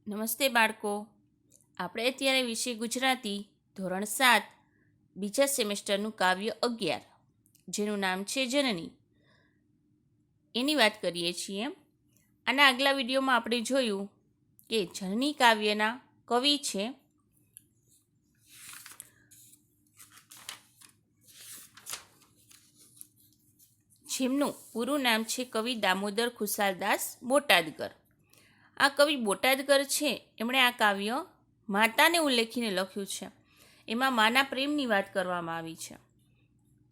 નમસ્તે બાળકો, આપણે અત્યારે વિષય ગુજરાતી ધોરણ 7 બીજા સેમેસ્ટરનું કાવ્ય 11 જેનું નામ છે જનની એની વાત કરીએ છીએ. આના આગલા વિડીયોમાં આપણે જોયું કે જનની કાવ્યના કવિ છે જેમનું પૂરું નામ છે કવિ દામોદર ખુશાલદાસ બોટાદકર. આ કવિ બોટાદકર છે, એમણે આ કાવ્ય માતાને ઉલ્લેખીને લખ્યું છે. એમાં માના પ્રેમની વાત કરવામાં આવી છે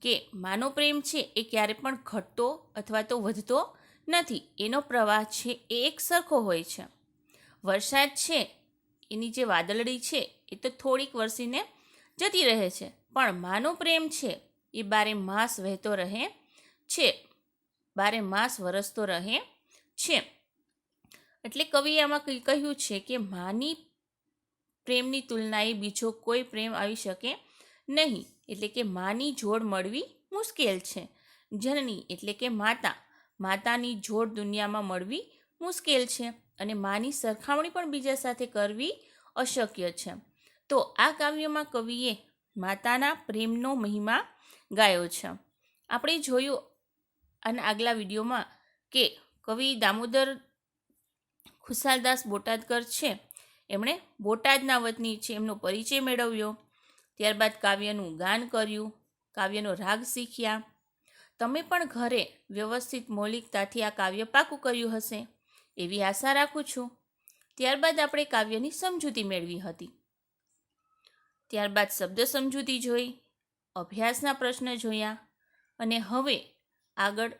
કે માનો પ્રેમ છે એ ક્યારે પણ ઘટતો અથવા તો વધતો નથી. એનો પ્રવાહ છે એ એક સરખો હોય છે. વરસાદ છે એની જે વાદળડી છે એ તો થોડીક વરસીને જતી રહે છે, પણ માનો પ્રેમ છે એ બારે માસ વહેતો રહે છે, બારે માસ વરસતો રહે છે. એટલે કવિએ આમાં કહ્યું છે કે માની પ્રેમની તુલનાએ બીજો કોઈ પ્રેમ આવી શકે નહીં. એટલે કે માની જોડ મળવી મુશ્કેલ છે. જનની એટલે કે માતાની જોડ દુનિયામાં મળવી મુશ્કેલ છે અને માની સરખામણી પણ બીજા સાથે કરવી અશક્ય છે. તો આ કાવ્યમાં કવિએ માતાના પ્રેમનો મહિમા ગાયો છે. આપણે જોયું અને આગલા વિડીયોમાં કે કવિ દામોદર ખુશાલદાસ બોટાદકર છે, એમણે બોટાદના વતની છે, એમનો પરિચય મેળવ્યો. ત્યારબાદ કાવ્યનું ગાન કર્યું, કાવ્યનો રાગ શીખ્યા. તમે પણ ઘરે વ્યવસ્થિત મૌલિકતાથી આ કાવ્ય પાકું કર્યું હશે એવી આશા રાખું છું. ત્યારબાદ આપણે કાવ્યની સમજૂતી મેળવી હતી. ત્યારબાદ શબ્દ સમજૂતી જોઈ, અભ્યાસના પ્રશ્ન જોયા અને હવે આગળ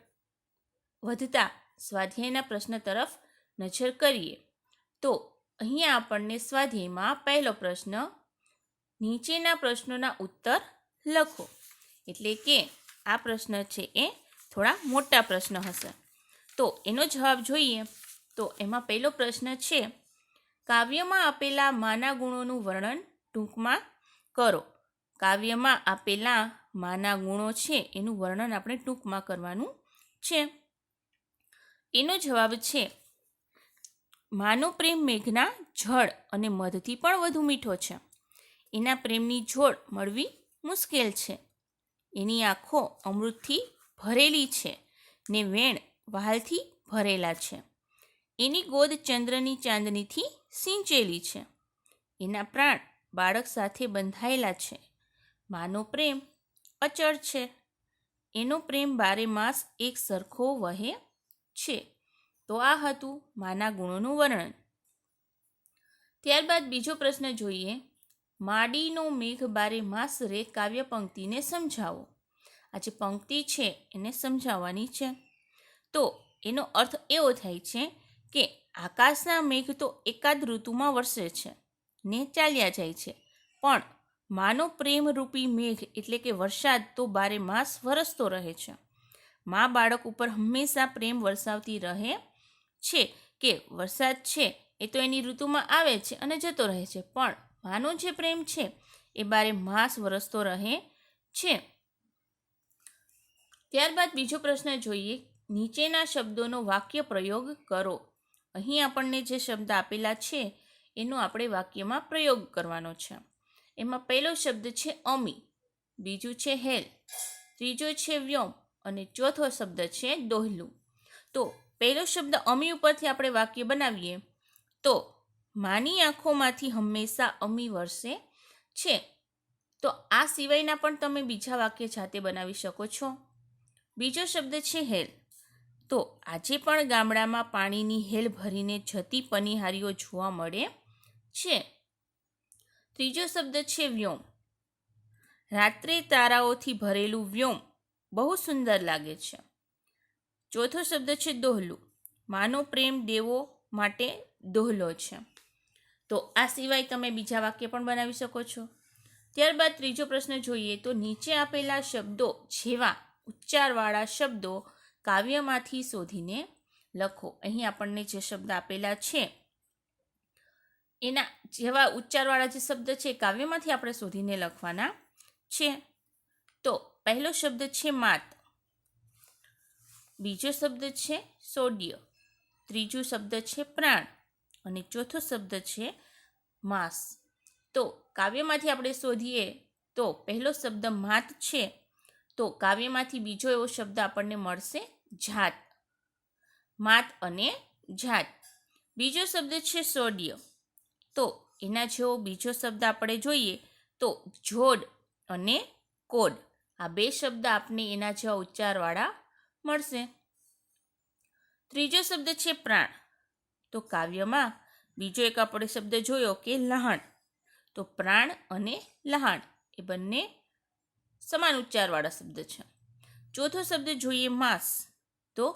વધતા સ્વાધ્યાયના પ્રશ્ન તરફ નજર કરીએ. તો અહીંયા આપણને સ્વાધ્યાયમાં પહેલો પ્રશ્ન, નીચેના પ્રશ્નોના ઉત્તર લખો. એટલે કે આ પ્રશ્ન છે એ થોડા મોટા પ્રશ્ન હશે. તો એનો જવાબ જોઈએ. તો એમાં પહેલો પ્રશ્ન છે, કાવ્યમાં આપેલા માના ગુણોનું વર્ણન ટૂંકમાં કરો. કાવ્યમાં આપેલા માના ગુણો છે એનું વર્ણન આપણે ટૂંકમાં કરવાનું છે. એનો જવાબ છે, માનો પ્રેમ મેઘના જળ અને મધથી પણ વધુ મીઠો છે. એના પ્રેમની જોડ મળવી મુશ્કેલ છે. એની આંખો અમૃતથી ભરેલી છે ને વેણ વહાલથી ભરેલા છે. એની ગોદ ચંદ્રની ચાંદનીથી સિંચેલી છે. એના પ્રાણ બાળક સાથે બંધાયેલા છે. માનો પ્રેમ અચળ છે. એનો પ્રેમ બારે માસ એક સરખો વહે છે. તો આ હતું માના ગુણોનું વર્ણન. ત્યારબાદ બીજો પ્રશ્ન જોઈએ, માડીનો મેઘ બારે માસ રે કાવ્ય પંક્તિને સમજાવો. આ જે પંક્તિ છે એને સમજાવવાની છે. તો એનો અર્થ એવો થાય છે કે આકાશના મેઘ તો એકાદ ઋતુમાં વરસે છે ને ચાલ્યા જાય છે, પણ માનો પ્રેમરૂપી મેઘ એટલે કે વરસાદ તો બારે માસ વરસતો રહે છે. મા બાળક ઉપર હંમેશા પ્રેમ વરસાવતી રહે છે. કે વરસાદ છે એ તો એની ઋતુમાં આવે છે અને જતો રહે છે, પણ માનો જે પ્રેમ છે એ બારે માસ વરસતો રહે છે. ત્યારબાદ બીજો પ્રશ્ન જોઈએ, નીચેના શબ્દોનો વાક્ય પ્રયોગ કરો. અહીં આપણને જે શબ્દ આપેલા છે એનો આપણે વાક્યમાં પ્રયોગ કરવાનો છે. એમાં પહેલો શબ્દ છે અમી, બીજું છે હેલ, ત્રીજો છે વ્યોમ અને ચોથો શબ્દ છે દોહલું. તો પહેલો શબ્દ અમી ઉપરથી આપણે વાક્ય બનાવીએ તો માની આંખોમાંથી હંમેશા અમી વરસે છે. તો આ સિવાયના પણ તમે બીજા વાક્ય જાતે બનાવી શકો છો. બીજો શબ્દ છે હેલ, તો આજે પણ ગામડામાં પાણીની હેલ ભરીને જતી પનીહારીઓ જોવા મળે છે. ત્રીજો શબ્દ છે વ્યોમ, રાત્રે તારાઓથી ભરેલું વ્યોમ બહુ સુંદર લાગે છે. ચોથો શબ્દ છે દોહલું, માનો પ્રેમ દેવો માટે દોહલો છે. તો આ સિવાય તમે બીજા વાક્ય પણ બનાવી શકો છો. ત્યારબાદ ત્રીજો પ્રશ્ન જોઈએ, તો નીચે આપેલા શબ્દો જેવા ઉચ્ચારવાળા શબ્દો કાવ્યમાંથી શોધીને લખો. અહીં આપણને જે શબ્દ આપેલા છે એના જેવા ઉચ્ચારવાળા જે શબ્દ છે કાવ્યમાંથી આપણે શોધીને લખવાના છે. તો પહેલો શબ્દ છે માત, બીજો શબ્દ છે સોડ્ય, ત્રીજો શબ્દ છે પ્રાણ અને ચોથો શબ્દ છે માસ. તો કાવ્યમાંથી આપણે શોધીએ તો પહેલો શબ્દ માત છે, તો કાવ્યમાંથી બીજો એવો શબ્દ આપણને મળશે જાત. માત અને જાત. બીજો શબ્દ છે સોડ્ય, તો એના જેવો બીજો શબ્દ આપણે જોઈએ તો જોડ અને કોડ. આ બે શબ્દ આપને એના જેવા ઉચ્ચારવાળા મળશે. ત્રીજો શબ્દ છે પ્રાણ, તો કાવ્યમાં બીજો એક આપણે શબ્દ જોયો કે લહાણ, તો પ્રાણ અને લહાણ એ બંને સમાન ઉચ્ચારવાળા શબ્દ છે. ચોથો શબ્દ જોઈએ માસ, તો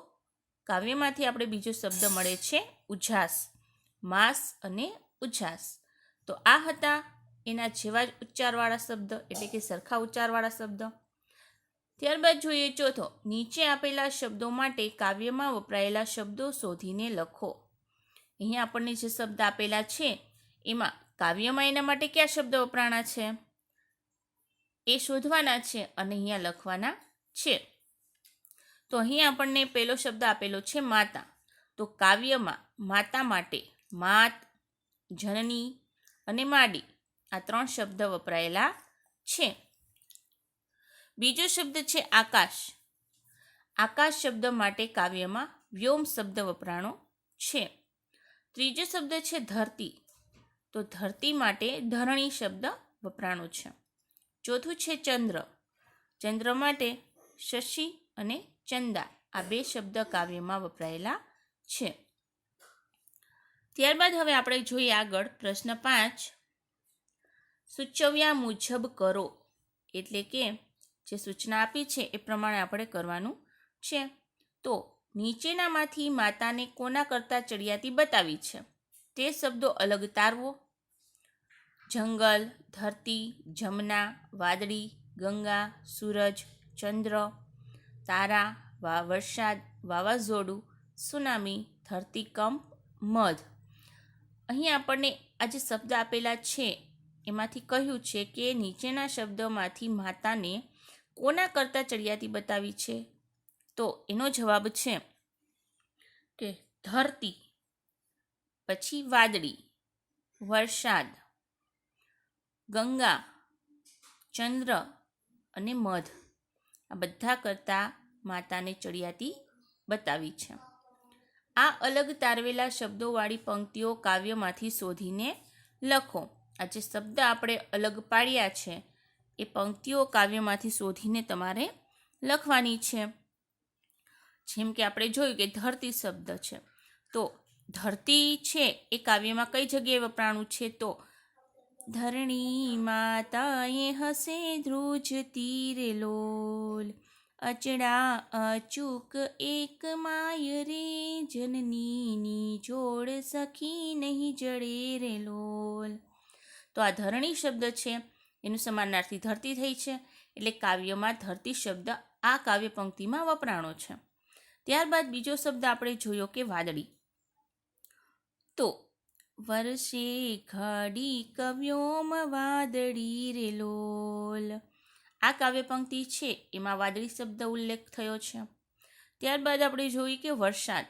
કાવ્યમાંથી આપણે બીજો શબ્દ મળે છે ઉજાસ. માસ અને ઉજાસ. તો આ હતા એના જેવા જ ઉચ્ચારવાળા શબ્દ, એટલે કે સરખા ઉચ્ચારવાળા શબ્દ. ત્યારબાદ જોઈએ ચોથો, નીચે આપેલા શબ્દો માટે કાવ્યમાં વપરાયેલા શબ્દો શોધીને લખો. અહીંયા આપણને જે શબ્દ આપેલા છે એમાં કાવ્યમાં એના માટે કયા શબ્દ વપરાણા છે એ શોધવાના છે અને અહીંયા લખવાના છે. તો અહીં આપણને પહેલો શબ્દ આપેલો છે માતા, તો કાવ્યમાં માતા માટે માત, જનની અને માડી આ 3 શબ્દ વપરાયેલા છે. બીજો શબ્દ છે આકાશ. આકાશ શબ્દ માટે કાવ્યમાં વ્યોમ શબ્દ વપરાણો છે. ત્રીજો શબ્દ છે ધરતી, તો ધરતી માટે ધરણી શબ્દ વપરાણો છે. ચોથું છે ચંદ્ર. ચંદ્ર માટે શશી અને ચંદા આ 2 શબ્દ કાવ્યમાં વપરાયેલા છે. ત્યારબાદ હવે આપણે જોઈએ આગળ પ્રશ્ન 5. સૂચવ્યા મુજબ કરો, એટલે કે જે સૂચના આપી છે એ પ્રમાણે આપણે કરવાનું છે. તો નીચેનામાંથી માતાને કોના કરતાં ચડિયાતી બતાવી છે તે શબ્દો અલગ તારવો. જંગલ, ધરતી, જમના, વાદળી, ગંગા, સૂરજ, ચંદ્ર, તારા, વરસાદ, વાવાઝોડું, સુનામી, ધરતીકંપ, મધ. અહીં આપણને આ જે શબ્દ આપેલા છે એમાંથી કહ્યું છે કે નીચેના શબ્દોમાંથી માતાને કોના કરતાં ચડિયાતી બતાવી છે, તો એનો જવાબ છે કે ધરતી, પછી વાદળી, વરસાદ, ગંગા, ચંદ્ર અને મધ આ બધા કરતાં માતાને ચડિયાતી બતાવી છે. આ અલગ તારવેલા શબ્દોવાળી પંક્તિઓ કાવ્યમાંથી શોધીને લખો. આ જે શબ્દ આપણે અલગ પાડ્યા છે એ પંક્તિઓ કાવ્યમાંથી શોધીને તમારે લખવાની છે. જેમ કે આપણે જોયું કે ધરતી શબ્દ છે, તો ધરતી છે એ કાવ્યમાં કઈ જગ્યાએ વપરાણું છે, તો ધરણી માતાએ હસે ધ્રુજતી રે લોલ, અચડા અચૂક એક માય રે, જનનીની જોડ સખી નહીં જડે રે લોલ. તો આ ધરણી શબ્દ છે એનું સમાનાર્થી ધરતી થઈ છે, એટલે કાવ્યમાં ધરતી શબ્દ આ કાવ્ય પંક્તિમાં વપરાણો છે. ત્યારબાદ બીજો શબ્દ આપણે જોયો કે વાદળી. તો વર્ષે ઘડી કવ્યોમ વાદળી રે લોલ આ કાવ્ય પંક્તિ છે એમાં વાદળી શબ્દ ઉલ્લેખ થયો છે. ત્યારબાદ આપણે જોઈએ કે વરસાદ.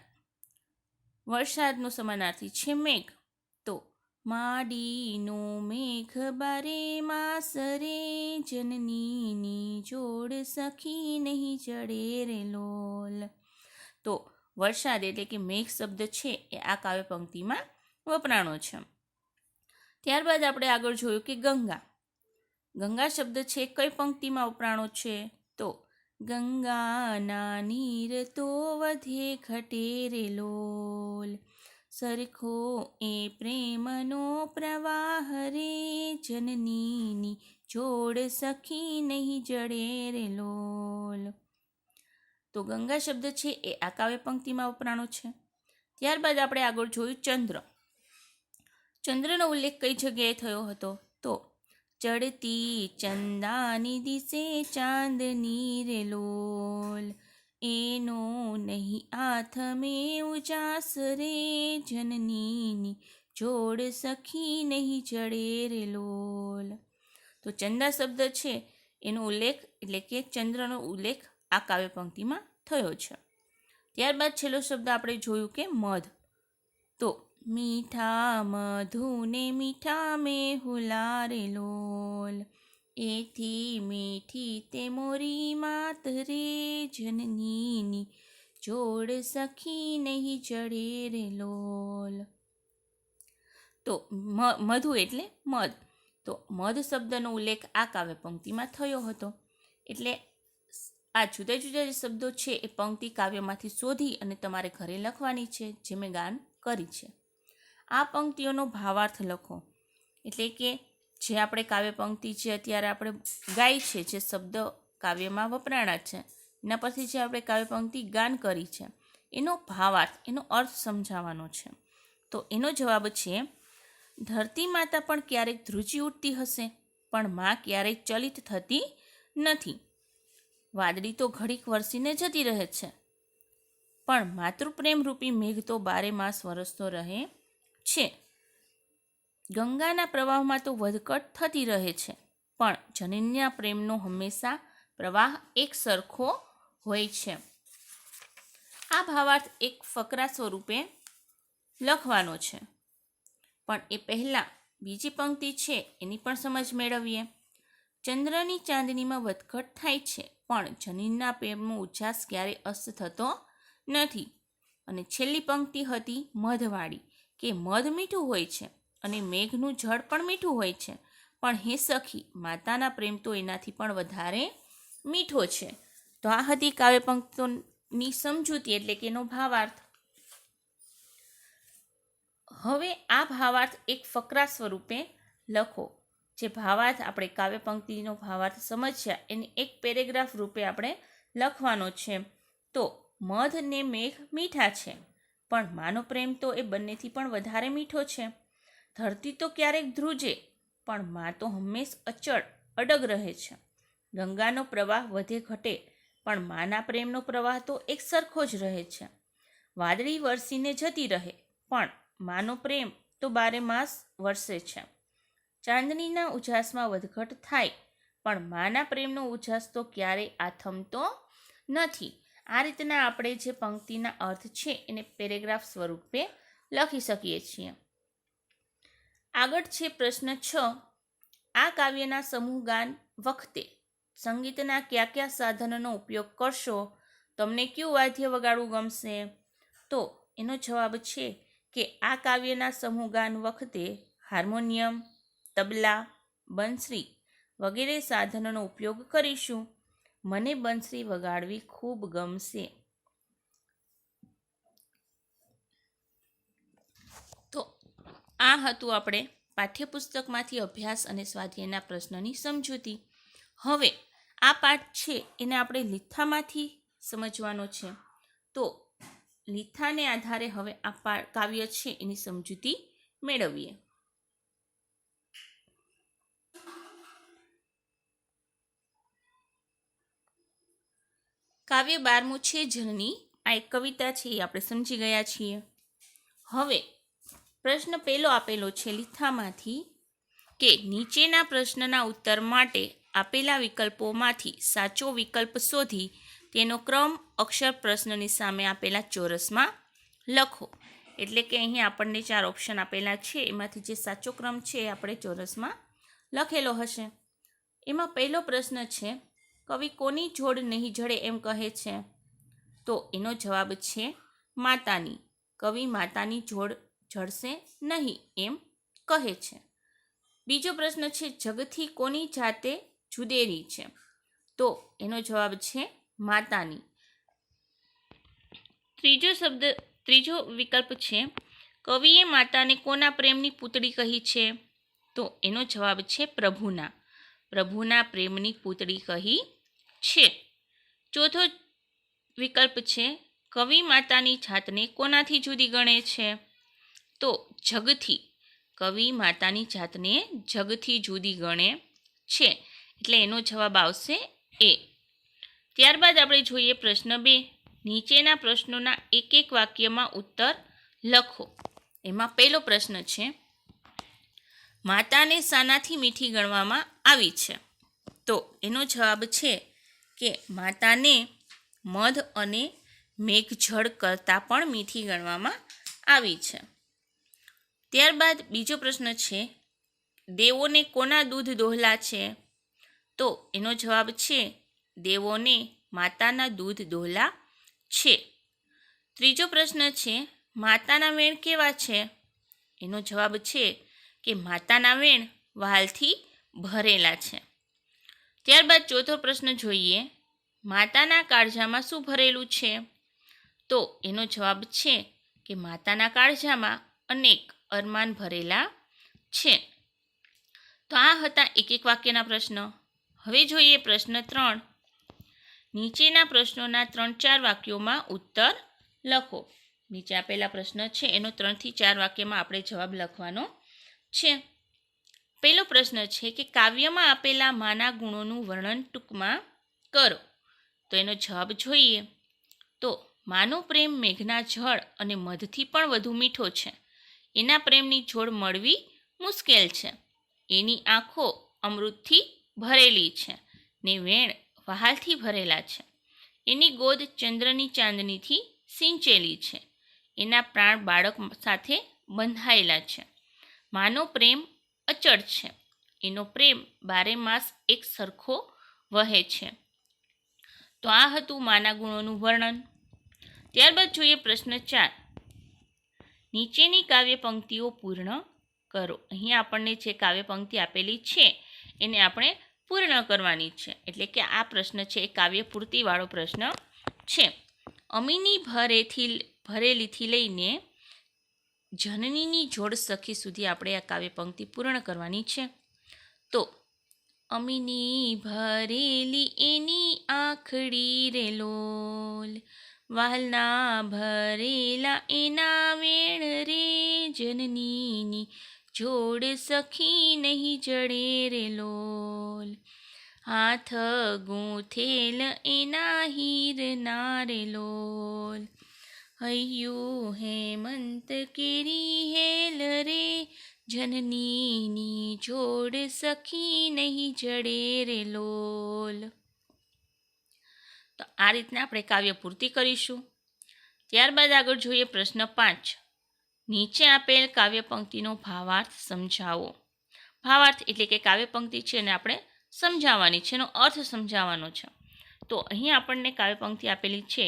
વરસાદનો સમાનાર્થી છે મેઘ. તો માડીનો મેઘ બારે માસ રે, જનનીની જોડ સખી નહીં જડે રે લોલ. તો વરસાદ એટલે કે મેઘ શબ્દ છે એ આ કાવ્ય પંક્તિમાં વપરાણો છે. ત્યારબાદ આપણે આગળ જોયું કે ગંગા. ગંગા શબ્દ છે કઈ પંક્તિમાં વપરાણો છે, તો ગંગાના નીર તો વધે ઘટે રે લોલ, સરખો એ પ્રેમનો પ્રવાહ રે, જનનીની જોડ સખી નહીં જડે રે લોલ. તો ગંગા શબ્દ છે એ આ કાવ્ય પંક્તિમાં વપરાણો છે. ત્યારબાદ આપણે આગળ જોયું ચંદ્ર. ચંદ્રનો ઉલ્લેખ કઈ જગ્યાએ થયો હતો, તો ચડતી ચંદાની દિશે ચાંદની રે લોલ, એનો નહીં હાથ મેં ઉજાસ રે, જનનીની જોડ સખી નહીં જડે રે લોલ. તો ચંદા શબ્દ છે એનો ઉલ્લેખ એટલે કે ચંદ્રનો ઉલ્લેખ આ કાવ્ય પંક્તિમાં થયો છે. ત્યારબાદ છેલ્લો શબ્દ આપણે જોયું કે મધ. તો મીઠા મધુને મીઠા મેં હુલારે લોલ, એથી મીઠી તે મોરી માત રે જનનીની, જોડ સખી નહીં ચડે રે લોલ. તો મધુ એટલે મધ. તો મધ શબ્દનો ઉલ્લેખ આ કાવ્ય પંક્તિમાં થયો હતો. એટલે આ જુદા જુદા જે શબ્દો છે એ પંક્તિ કાવ્યમાંથી શોધી અને તમારે ઘરે લખવાની છે, જે મેં ગાન કરી છે. આ પંક્તિઓનો ભાવાર્થ લખો. એટલે કે જે આપણે કાવ્ય પંક્તિ જે અત્યારે આપણે ગાઈ છે, જે શબ્દ કાવ્યમાં વપરાણા છે, એના પરથી જે આપણે કાવ્ય પંક્તિ ગાન કરી છે, એનો ભાવાર્થ, એનો અર્થ સમજાવવાનો છે. તો એનો જવાબ છે, ધરતી માતા પણ ક્યારેક ધ્રુજી ઉઠતી હશે, પણ માં ક્યારેક ચલિત થતી નથી. વાદળી તો ઘડીક વરસીને જતી રહે છે, પણ માતૃપ્રેમ રૂપી મેઘ તો બારે માસ વરસતો રહે છે. ગંગાના પ્રવાહમાં તો વધઘટ થતી રહે છે, પણ જનનીના પ્રેમનો હંમેશા પ્રવાહ એક સરખો હોય છે. આ ભાવાર્થ એક ફકરા સ્વરૂપે લખવાનો છે. પણ એ પહેલાં બીજી પંક્તિ છે એની પણ સમજ મેળવીએ. ચંદ્રની ચાંદનીમાં વધઘટ થાય છે, પણ જનીનના પ્રેમનો ઉચ્છ્વાસ ક્યારે અસ્ત થતો નથી. અને છેલ્લી પંક્તિ હતી મધવાળી, કે મધ મીઠું હોય છે અને મેઘનું જળ પણ મીઠું હોય છે, પણ હે સખી, માતાના પ્રેમ તો એનાથી પણ વધારે મીઠો છે. તો આ હતી કાવ્ય પંક્તિઓની સમજૂતી, એટલે કે એનો ભાવાર્થ. હવે આ ભાવાર્થ એક ફકરા સ્વરૂપે લખો. જે ભાવાર્થ આપણે કાવ્ય પંક્તિનો ભાવાર્થ સમજ્યા એને એક પેરેગ્રાફ રૂપે આપણે લખવાનો છે. તો મધ ને મેઘ મીઠા છે, પણ માનો પ્રેમ તો એ બંનેથી પણ વધારે મીઠો છે. ધરતી તો ક્યારેક ધ્રુજે, પણ મા તો હંમેશ અચળ અડગ રહે છે. ગંગાનો પ્રવાહ વધે ઘટે, પણ માના પ્રેમનો પ્રવાહ તો એક સરખો જ રહે છે. વાદળી વરસીને જતી રહે, પણ માનો પ્રેમ તો બારે માસ વરસે છે. ચાંદનીના ઉજાસમાં વધઘટ થાય, પણ માના પ્રેમનો ઉજાસ તો ક્યારેય આથમતો નથી. આ રીતના આપણે જે પંક્તિના અર્થ છે એને પેરેગ્રાફ સ્વરૂપે લખી શકીએ છીએ. આગળ છે પ્રશ્ન 6. આ કાવ્યના સમૂહગાન વખતે સંગીતના કયા કયા સાધનોનો ઉપયોગ કરશો? તમને કયું વાદ્ય વગાડવું ગમશે? તો એનો જવાબ છે કે આ કાવ્યના સમૂહગાન વખતે હાર્મોનિયમ, તબલા, બંસરી વગેરે સાધનોનો ઉપયોગ કરીશું. મને બંસરી વગાડવી ખૂબ ગમશે. તો આ હતું આપણે પાઠ્યપુસ્તકમાંથી અભ્યાસ અને સ્વાધ્યાયના પ્રશ્નની સમજૂતી. હવે આ પાઠ છે એને આપણે લીથામાંથી સમજવાનો છે. તો લીથાને આધારે હવે આ કાવ્ય છે એની સમજૂતી મેળવીએ. કાવ્ય 12મું છે જનની. આ એક કવિતા છે, એ આપણે સમજી ગયા છીએ. હવે પ્રશ્ન પહેલો આપેલો છે લીથામાંથી કે નીચેના પ્રશ્નના ઉત્તર માટે આપેલા વિકલ્પોમાંથી સાચો વિકલ્પ શોધી તેનો ક્રમ અક્ષર પ્રશ્નની સામે આપેલા ચોરસમાં લખો. એટલે કે અહીં આપણને 4 ઓપ્શન આપેલા છે, એમાંથી જે સાચો ક્રમ છે એ આપણે ચોરસમાં લખેલો હશે. એમાં પહેલો પ્રશ્ન છે, કવિ કોની જોડ નહીં જડે એમ કહે છે? તો એનો જવાબ છે માતાની. કવિ માતાની જોડ જડશે નહીં એમ કહે છે. બીજો પ્રશ્ન છે, જગથી કોની જાતે જુદેરી છે? તો એનો જવાબ છે માતાની. ત્રીજો વિકલ્પ છે, કવિએ માતાને કોના પ્રેમની પૂતળી કહી છે? તો એનો જવાબ છે પ્રભુના. પ્રભુના પ્રેમની પૂતળી કહી છે. ચોથો વિકલ્પ છે, કવિ માતાની જાતને કોનાથી જુદી ગણે છે? તો જગથી. કવિ માતાની જાતને જગથી જુદી ગણે છે. એટલે એનો જવાબ આવશે એ. ત્યારબાદ આપણે જોઈએ પ્રશ્ન 2. નીચેના પ્રશ્નોના એક એક વાક્યમાં ઉત્તર લખો. એમાં પહેલો પ્રશ્ન છે, માતાને શાનાથી મીઠી ગણવામાં આવી છે? તો એનો જવાબ છે કે માતાને મધ અને મેઘજળ કરતાં પણ મીઠી ગણવામાં આવી છે. ત્યારબાદ બીજો પ્રશ્ન છે, દેવોને કોના દૂધ દોહલા છે? તો એનો જવાબ છે, દેવોને માતાના દૂધ દોહલા છે. ત્રીજો પ્રશ્ન છે, માતાના વેણ કેવા છે? એનો જવાબ છે કે માતાના વેણ વહાલથી ભરેલા છે. ત્યારબાદ ચોથો પ્રશ્ન જોઈએ, માતાના કાળજામાં શું ભરેલું છે? તો એનો જવાબ છે કે માતાના કાળજામાં અનેક અરમાન ભરેલા છે. તો આ હતા એક એક વાક્યના પ્રશ્ન. હવે જોઈએ પ્રશ્ન 3. નીચેના પ્રશ્નોના 3-4 વાક્યોમાં ઉત્તર લખો. નીચે આપેલા પ્રશ્ન છે એનો 3 થી 4 વાક્યમાં આપણે જવાબ લખવાનો છે. પહેલો પ્રશ્ન છે કે કાવ્યમાં આપેલા માના ગુણોનું વર્ણન ટૂંકમાં કરો. તો એનો જવાબ જોઈએ તો માનો પ્રેમ મેઘના જળ અને મધથી પણ વધુ મીઠો છે. એના પ્રેમની જોડ મળવી મુશ્કેલ છે. એની આંખો અમૃતથી ભરેલી છે ને વેણ વહાલથી ભરેલા છે. એની ગોદ ચંદ્રની ચાંદનીથી સિંચેલી છે. એના પ્રાણ બાળક સાથે બંધાયેલા છે. માનો પ્રેમ અચળ છે. એનો પ્રેમ 12 માસ એક સરખો વહે છે. તો આ હતું માના ગુણોનું વર્ણન. ત્યારબાદ જોઈએ પ્રશ્ન 4. નીચેની કાવ્ય પંક્તિઓ પૂર્ણ કરો. અહીં આપણને જે કાવ્ય પંક્તિ આપેલી છે એને આપણે પૂર્ણ કરવાની છે. એટલે કે આ પ્રશ્ન છે એ કાવ્ય પૂર્તિવાળો પ્રશ્ન છે. અમીની ભરેલીથી લઈને જનનીની જોડ સખી સુધી આપણે આ કાવ્ય પંક્તિ પૂર્ણ કરવાની છે. તો અમીની ભરેલી એની આખડી રે લોલ, વાલના ભરેલા એના વેણ રે, જનનીની જોડ સખી નહીં જડે રે લોલ, હાથ ગૂંથેલ એના હીરના રે લોલ, હૈયું હેમંત કેરી હેલ રે, જનનીની જોડ સખી નહીં જડે રે લોલ. તો આ રીતના આપણે કાવ્ય પૂર્તિ કરીશું. ત્યારબાદ આગળ જોઈએ પ્રશ્ન 5. નીચે આપેલ કાવ્ય પંક્તિનો ભાવાર્થ સમજાવો. ભાવાર્થ એટલે કે કાવ્ય પંક્તિ છે એને આપણે સમજાવવાની છે, એનો અર્થ સમજાવવાનો છે. તો અહીં આપણને કાવ્ય પંક્તિ આપેલી છે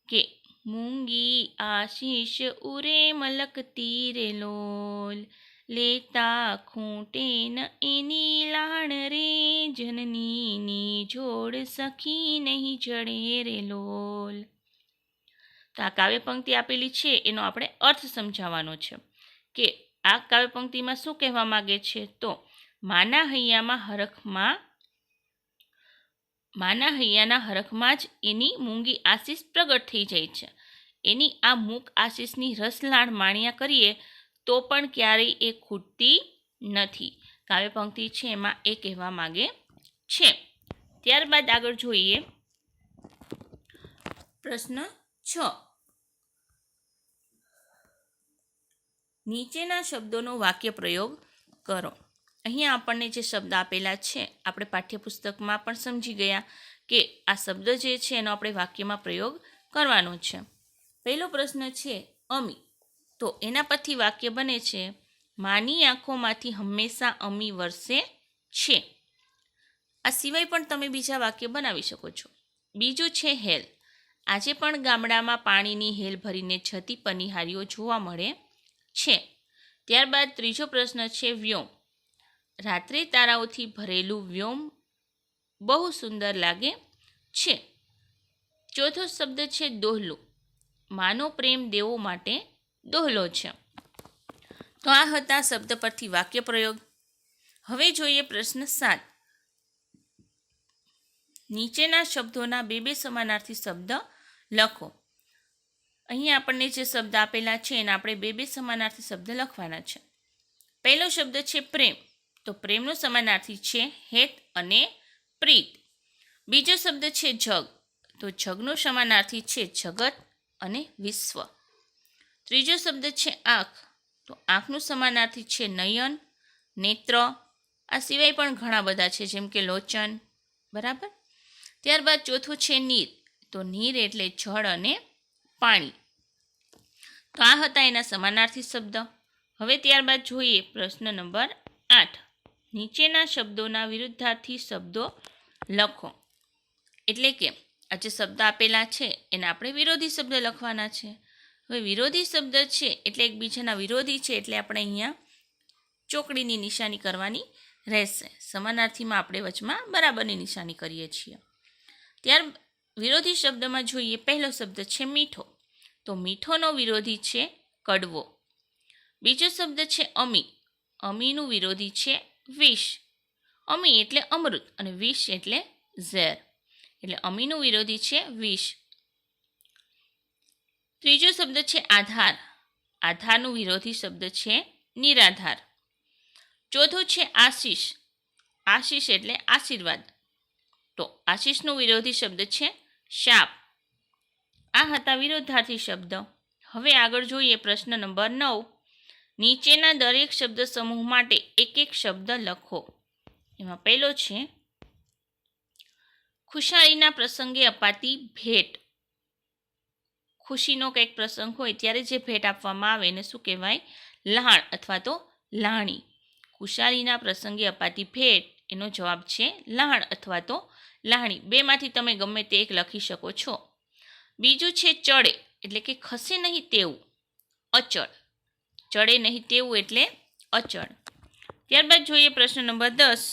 કે મૂંગી આશીષ ઉરે મલકતી રે લોલ, લેતા ખૂંટે ન એની લાણ રે, જનનીની જોડ સખી નહીં જડે રે લોલ. તો આ કાવ્ય પંક્તિ આપેલી છે એનો આપણે અર્થ સમજાવવાનો છે કે આ કાવ્ય પંક્તિમાં શું કહેવા માગે છે. તો માના હૈયાના હરખમાં જ એની મૂંગી આશીષ પ્રગટ થઈ જાય છે. એની આ મૂક આશીષની રસલાણ માણ્યા કરીએ તો પણ ક્યારેય એ ખૂટતી નથી. કાવ્ય પંક્તિ છે એમાં એ કહેવા માગે છે. ત્યારબાદ આગળ જોઈએ પ્રશ્ન 6. નીચેના શબ્દોનો વાક્ય પ્રયોગ કરો. અહીંયા આપણને જે શબ્દ આપેલા છે આપણે પાઠ્યપુસ્તકમાં પણ સમજી ગયા કે આ શબ્દ જે છે એનો આપણે વાક્યમાં પ્રયોગ કરવાનો છે. પહેલો પ્રશ્ન છે અમી. તો એના પરથી વાક્ય બને છે, માની આંખોમાંથી હંમેશા અમી વરસે છે. આ સિવાય પણ તમે બીજા વાક્ય બનાવી શકો છો. બીજું છે હેલ. આજે પણ ગામડામાં પાણીની હેલ ભરીને જતી પનિહારીઓ જોવા મળે છે. ત્યારબાદ ત્રીજો પ્રશ્ન છે વ્યોમ. રાત્રે તારાઓથી ભરેલું વ્યોમ બહુ સુંદર લાગે છે. ચોથો શબ્દ છે દોહલું. માનો પ્રેમ દેવો માટે દોહલો છે. તો આ હતા શબ્દ પરથી વાક્ય પ્રયોગ. હવે જોઈએ પ્રશ્ન 7. નીચેના શબ્દોના 2 સમાનાર્થી શબ્દ લખો. અહીં આપણને જે શબ્દ આપેલા છે એના આપણે 2 સમાનાર્થી શબ્દ લખવાના છે. પહેલો શબ્દ છે પ્રેમ. તો પ્રેમનો સમાનાર્થી છે હેત અને પ્રીત. બીજો શબ્દ છે જગ. તો જગનો સમાનાર્થી છે જગત અને વિશ્વ. ત્રીજો શબ્દ છે આંખ. તો આંખનું સમાનાર્થી છે નયન, નેત્ર. આ સિવાય પણ ઘણા બધા છે જેમ કે લોચન. બરાબર. ત્યારબાદ ચોથું છે નીર. તો નીર એટલે જળ અને પાણી. તો આ હતા એના સમાનાર્થી શબ્દ. હવે ત્યારબાદ જોઈએ પ્રશ્ન નંબર 8. નીચેના શબ્દોના વિરુદ્ધાર્થી શબ્દો લખો. એટલે કે આ જે શબ્દ આપેલા છે એના આપણે વિરોધી શબ્દ લખવાના છે. હવે વિરોધી શબ્દ છે એટલે એકબીજાના વિરોધી છે એટલે આપણે અહીંયા ચોકડીની નિશાની કરવાની રહેશે. સમાનાર્થીમાં આપણે વચમાં બરાબરની નિશાની કરીએ છીએ. ત્યાર વિરોધી શબ્દમાં જોઈએ, પહેલો શબ્દ છે મીઠો. તો મીઠોનો વિરોધી છે કડવો. બીજો શબ્દ છે અમી. અમીનું વિરોધી છે વિષ. અમી એટલે અમૃત અને વિષ એટલે ઝેર. એટલે અમીનું વિરોધી છે વિષ. ત્રીજો શબ્દ છે આધાર. આધારનું વિરોધી શબ્દ છે નિરાધાર. ચોથો છે આશીષ. આશીષ એટલે આશીર્વાદ. તો આશીષનું વિરોધી શબ્દ છે શાપ. આ હતા વિરોધાર્થી શબ્દ. હવે આગળ જોઈએ પ્રશ્ન નંબર 9. નીચેના દરેક શબ્દ સમૂહ માટે એક એક શબ્દ લખો. એમાં પહેલો છે ખુશાલીના પ્રસંગે અપાતી ભેટ. ખુશીનો કંઈક પ્રસંગ હોય ત્યારે જે ભેટ આપવામાં આવે એને શું કહેવાય? લહાણ અથવા તો લાહણી. ખુશાલીના પ્રસંગે અપાતી ભેટ એનો જવાબ છે લહાણ અથવા તો લાહણી. બેમાંથી તમે ગમે તે એક લખી શકો છો. બીજું છે ચડે એટલે કે ખસે નહીં તેવું. અચળ. ચડે નહીં તેવું એટલે અચળ. ત્યારબાદ જોઈએ પ્રશ્ન નંબર 10.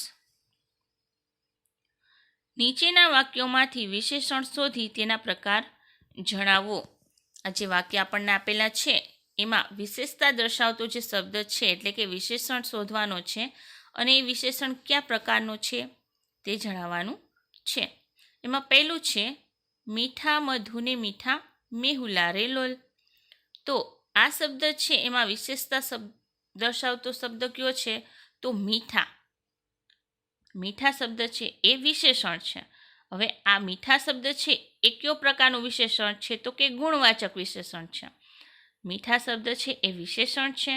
નીચેના વાક્યોમાંથી વિશેષણ શોધી તેના પ્રકાર જણાવો. આ જે વાક્ય આપણને આપેલા છે એમાં વિશેષતા દર્શાવતો જે શબ્દ છે એટલે કે વિશેષણ શોધવાનો છે અને એ વિશેષણ કયા પ્રકારનો છે તે જણાવવાનું છે. એમાં પહેલું છે મીઠા મધુને મીઠા મેહુલા રે લોલ. તો આ શબ્દ છે એમાં વિશેષતા દર્શાવતો શબ્દ કયો છે? તો મીઠા. મીઠા શબ્દ છે એ વિશેષણ છે. હવે આ મીઠા શબ્દ છે એ કયો પ્રકારનું વિશેષણ છે? તો કે ગુણવાચક વિશેષણ છે. મીઠા શબ્દ છે એ વિશેષણ છે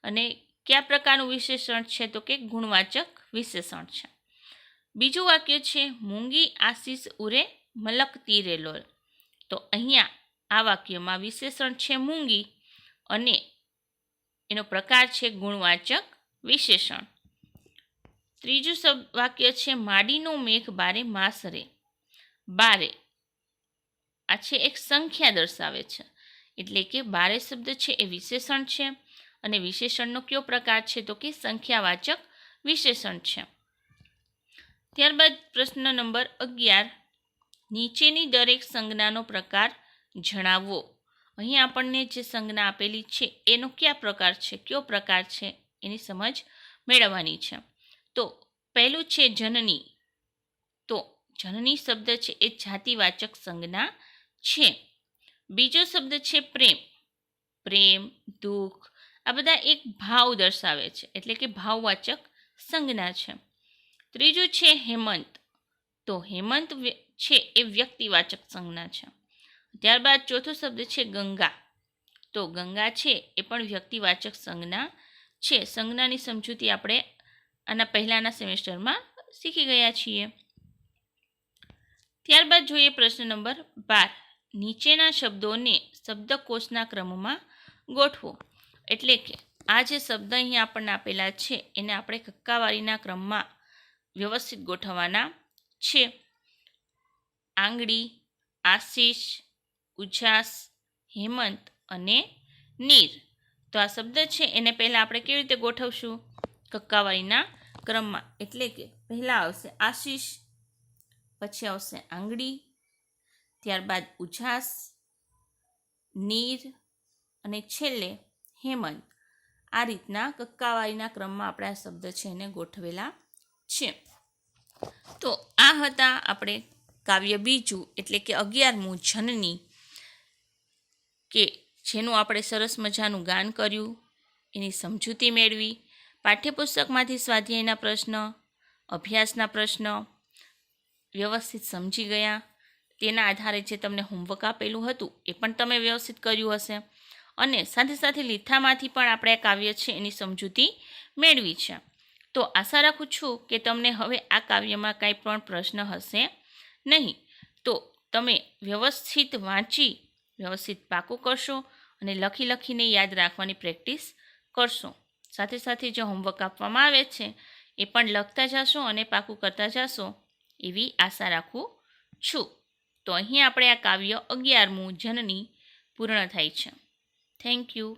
અને કયા પ્રકારનું વિશેષણ છે? તો કે ગુણવાચક વિશેષણ છે. બીજું વાક્ય છે મૂંગી આશીષ ઉરે મલકતી રે લોલ. તો અહીંયા આ વાક્યમાં વિશેષણ છે મૂંગી અને એનો પ્રકાર છે ગુણવાચક વિશેષણ. ત્રીજું વાક્ય છે માડીનો મેઘ બારે માસરે. બારે આ છે એક સંખ્યા દર્શાવે છે એટલે કે બારે શબ્દ છે એ વિશેષણ છે અને વિશેષણનો કયો પ્રકાર છે? તો કે સંખ્યાવાચક વિશેષણ છે. ત્યારબાદ પ્રશ્ન નંબર 11. નીચેની દરેક સંજ્ઞાનો પ્રકાર જણાવો. અહીં આપણને જે સંજ્ઞા આપેલી છે એનો કયા પ્રકાર છે, કયો પ્રકાર છે એની સમજ મેળવવાની છે. તો પહેલું છે જનની. તો જનની શબ્દ છે એ જાતિવાચક સંજ્ઞા છે. બીજો શબ્દ છે પ્રેમ. પ્રેમ, દુઃખ આ બધા એક ભાવ દર્શાવે છે એટલે કે ભાવવાચક સંજ્ઞા છે. ત્રીજું છે હેમંત. તો હેમંત છે એ વ્યક્તિવાચક સંજ્ઞા છે. ત્યારબાદ ચોથો શબ્દ છે ગંગા. તો ગંગા છે એ પણ વ્યક્તિવાચક સંજ્ઞા છે. સંજ્ઞાની સમજૂતી આપણે આના પહેલાંના સેમેસ્ટરમાં શીખી ગયા છીએ. ત્યારબાદ જોઈએ પ્રશ્ન નંબર 12. નીચેના શબ્દોને શબ્દકોશના ક્રમમાં ગોઠવો. એટલે કે આ જે શબ્દ અહીં આપણને આપેલા છે એને આપણે કક્કાવારીના ક્રમમાં વ્યવસ્થિત ગોઠવવાના છે. આંગળી, આશીષ, ઉજાસ, હેમંત અને નીર. તો આ શબ્દ છે એને પહેલાં આપણે કેવી રીતે ગોઠવશું? કક્કાવારીના ક્રમમાં. એટલે કે પહેલાં આવશે આશીષ, પછી આવશે આંગળી, ત્યારબાદ ઉજાસ, નીર અને છેલ્લે હેમંત. આ રીતના કક્કાવારીના ક્રમમાં આપણે આ શબ્દ છે એને ગોઠવેલા છે. તો આ હતા આપણે કાવ્ય બીજું એટલે કે 11મું જનની, કે જેનું આપણે સરસ મજાનું ગાન કર્યું, એની સમજૂતી મેળવી, પાઠ્યપુસ્તકમાંથી સ્વાધ્યાયના પ્રશ્ન, અભ્યાસના પ્રશ્ન વ્યવસ્થિત સમજી ગયા. તેના આધારે જે તમને હોમવર્ક આપેલું હતું એ પણ તમે વ્યવસ્થિત કર્યું હશે અને સાથે સાથે લીથામાંથી પણ આપણે આ કાવ્ય છે એની સમજૂતી મેળવી છે. તો આશા રાખું છું કે તમને હવે આ કાવ્યમાં કાંઈ પણ પ્રશ્ન હશે નહીં. તો તમે વ્યવસ્થિત વાંચી વ્યવસ્થિત પાકું કરશો અને લખીને યાદ રાખવાની પ્રેક્ટિસ કરશો. સાથે સાથે જે હોમવર્ક આપવામાં આવે છે એ પણ લખતા જશો અને પાકું કરતા જશો એવી આશા રાખું છું. તો અહીં આપણે આ કાવ્ય 11મું જનની પૂર્ણ થાય છે. Thank you.